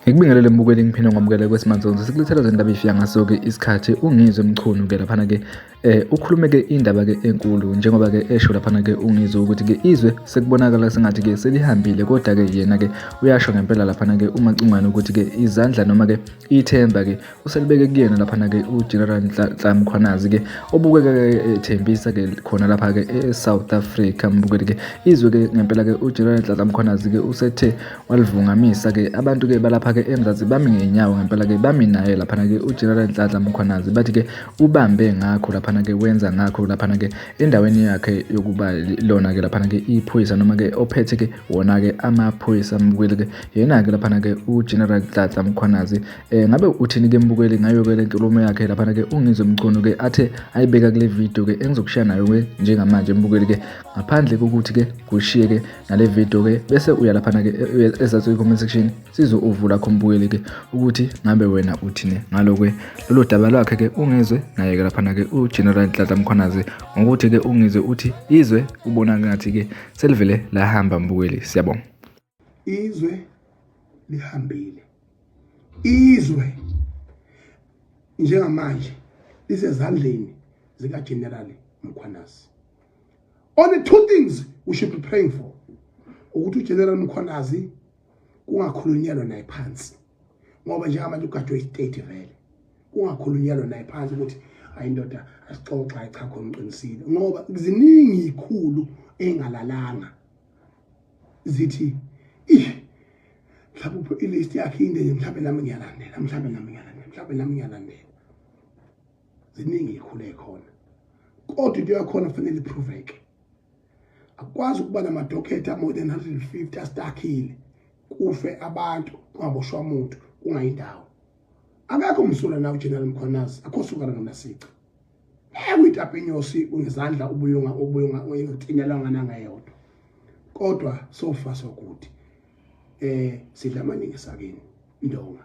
Ngikubingelele mbukeli ngiphinde ngomukele kwesimanje sikulethela zindaba ifika ngaso-ke isikhathi ungizwe mchunu-ke laphana-ke ukhulume-ke indaba-ke enkulu njengoba-ke esho laphana-ke ungizwe ukuthi-ke izwe sekubonakala sengathi-ke selihambile kodwa-ke yena-ke uyasho ngempela laphana-ke umacungwane ukuthi-ke izandla noma-ke ithemba-ke uselibeke kuyena laphana-ke uGeneral Nhlanhla Mkhwanazi-ke obukeka-ke ethembisa-ke khona lapha-ke e-South Africa mbukeli-ke izwe-ke ngempela-ke uGeneral Nhlanhla Mkhwanazi-ke usethe walivungamisa-ke abantu-ke balapha eMzansi bami ngeenyawo ngempela-ke bami naye laphana-ke uGeneral Nhlanhla Mkhwanazi bathi-ke ubambe ngakho laphana-ke wenza ngakho laphana-ke endaweni yakhe yokuba lona-ke laphana-ke iphoyisa noma-ke ophethe-ke wona-ke amaphoyisa mbukeli-ke yena-ke laphana-ke uGeneral Nhlanhla Mkhwanazi ngabe uthini-ke mbukeli ngayo-ke le nkulumo yakhe laphana-ke ungizwe mchunu-ke athe ayibeka kule video-ke engizokushiya nayo-ke njengamanje mbukeli-ke ngaphandle kokuthi-ke kushiye-ke nale video-ke bese uya laphana-ke ezathu comment section sizovula mbukeli-ke ukuthi ngabe wena uthini ngalokwe lolu daba lwakhe-ke ungizwe naye-ke laphana-ke uGeneral Nhlanhla Mkhwanazi ngokuthi-ke ungizwe uthi izwe ubona ngathi-ke selivele lahamba mbukeli. Siyabonga. Izwe lihambile, izwe njengamanje lisezandleni zikaGeneral Mkhwanazi. Only two things we should be praying for ukuthi uGeneral Mkhwanazi kungakhulunyelwa naye phansi ngoba njengamanje ugadwe istate vele kungakhulunyelwa naye phansi ukuthi ayindoda asixoxa cha khona uqinisile ngoba ziningi ikhulu engalalanga zithi mhlawumbe ilist yakhe inde mhlawumbe nami ngiyalandela mhlawumbe nami ngiyalandela ziningi ikhulu ekhona kodwa into yakhona kufanele ipruveke akwazi ukuba namadokhetha more than 150 astakile kufe abantu kungaboshwa umuntu kungayindawo akakho umsula nawo uGeneral Mkhwanazi akhosukana ngamasica uyitapinyosi ungezandla ubuyonga uyitinyala ngananga yodwa kodwa so far so good sidla amaningi sakini indonga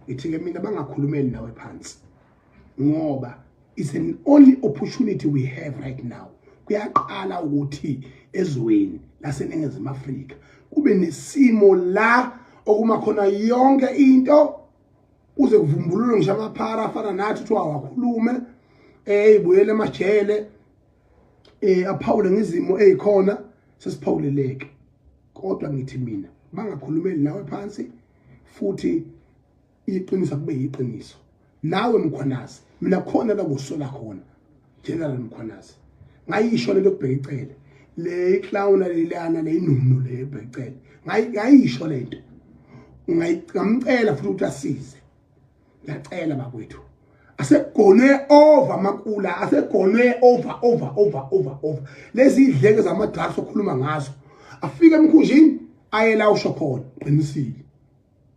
ngithi-ke mina bangakhulumeli nawe phansi ngoba it's an only opportunity we have right now kuyaqala ukuthi ezweni laseNingizimu Afrika kube nesimo la okuma khona yonke into uze kuvumbulule ngisho amaphara afana nathi ukuthi awakhulume ibuyele emajele aphawule ngizimo ezikhona sesiphawuleleke kodwa ngithi mina bangakhulumeli nawe phansi futhi iqiniso kube yiqiniso nawe Mkhwanazi mina khona la kusola khona General Mkhwanazi ngayisho le lokubheka icele le clown lelana le inunu le ebhecele ngayisho lento ngamcela futhi ukuthi asize ngiyacela bakwethu asegonwe over makula asegonwe over lezi idleke zama drugs okhuluma ngazo afike emkhunjini ayela usho khona qinisile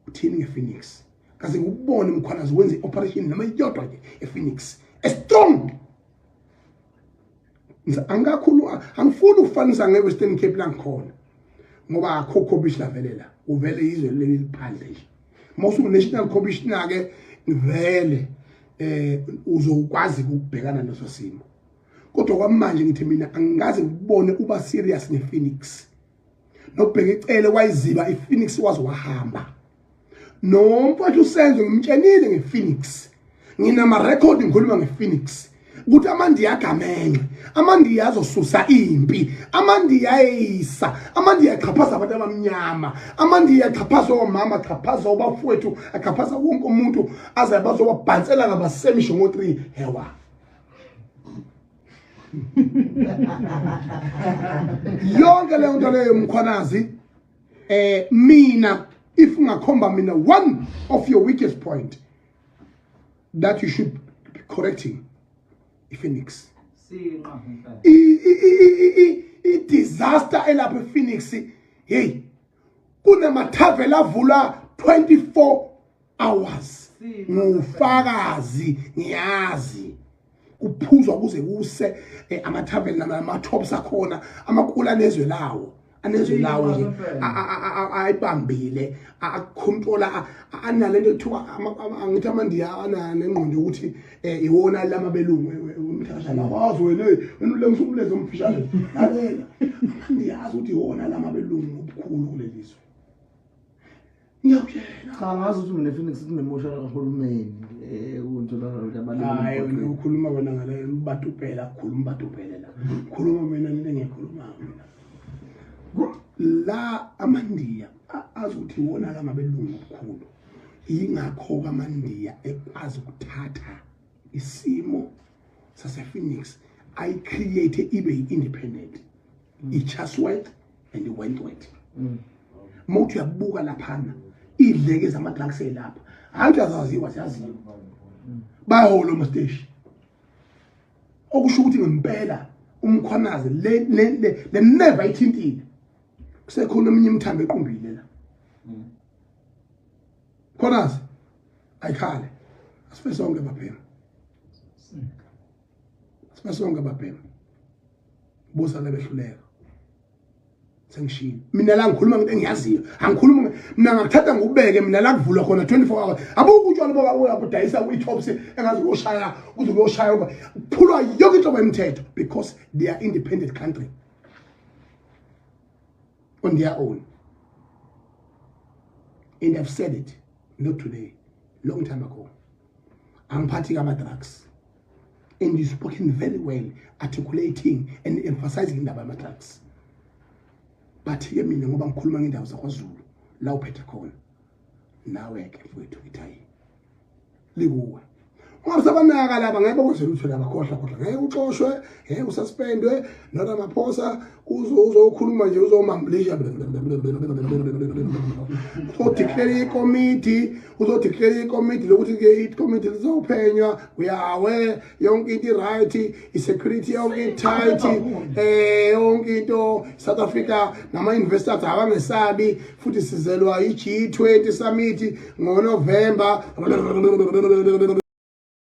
uthini ngePhoenix kaze ngikubone Mkhwanazi wenze operation noma iyodwa nje ePhoenix strong angakhulu angifuni ukufanisa ngeWestern Cape la ngikhona ngoba akho commissioner velela uvele izwe leli liphandle nje mawusuku national commissioner ke vele uzokwazi ukubhekana naso simo kodwa kwamanje ngithi mina angaze ngibone uba serious ngePhoenix nokubheka icele wayiziba iPhoenix wazi wahamba nomfowethu usenzo ngimtshenile ngePhoenix nginama record ngikhuluma ngePhoenix ukuthi amandiya agamenxe amandiya azosusa impi amandiya ayisa amandiya aqhaphaza abantu abamnyama amandiya aqhaphaza omama aqhaphaza obafowethu aqhaphaza wonke umuntu aze bazobabhansela ngabasemisho ngo3 hewa yonke le nto leyo Mkhwanazi mina if ungakhomba mina one of your weakest point that you should be correcting iPhoenix i disaster elapha ePhoenix hey kunamathavela avula 24 hours ngufakazi ngiyazi kuphuzwa kuze kuse amathavela nama tops akhona amakula nezwe lawo anezwe lawo nje ayibambile acontrola analento ekuthiwa angithi amandiya anengqondo ukuthi iwona lama belungu umthasha la wazi wena lengisumleze umfishane lalela ndiyazi ukuthi iwona lama belungu obukhulu kulelizwe ngiyakutshela cha ngazi ukuthi mina Phoenix sinemotion kahulumeni untshonalanga hayi ukhuluma wena ngale batupela khuluma batupela la khuluma mina into engikhuluma mina la amandiya azothi wona la mabelungu obukhulu ingakho kamandiya ekwazi ukuthatha isimo sase Phoenix I create ibe independent it just went and it went mawuthi uyabuka laphana idleke zama drugs elapha hayi azaziwa siyaziwa bayaholo msteshi okusho ukuthi ngempela umkhwanazi le never ithintile kusekhona eminye imthambo equmbile la khonasi ayikhale asife sonke baphema asife sonke baphema busa lebehluleka sengishilo mina la ngikhuluma ngento engiyaziyo angikhuluma mina ngakuthatha ngubeke mina la kuvulwa khona 24 hours abuku utshwala boka uyabudayisa uyithops engazi ukuyoshaya uzokuyoshaya kuphulwa yonke inhlobo yemithetho because they are independent country on their own. And I've said it, not today, long time ago. I'm partying about drugs. And you've spoken very well, articulating and emphasizing about drugs. But here, me, ngoba ngikhuluma ngendaba zaKwaZulu, la uphethe khona. Nawe ke mfowethu ithayi. Likuwe. Ungasabanaka laba ngeke bakwenzela utho laba khohla ngeke uxoshwe ngeke ususpendwe noma amaphosa uzokhuluma nje uzomambulisha udeclare committee lokuthi ke i-committee lizophenywa uyawe yonke into right i-security yonke tight yonke into South Africa nama investors abangesabi futhi sizelwa i-G20 summit ngoNovember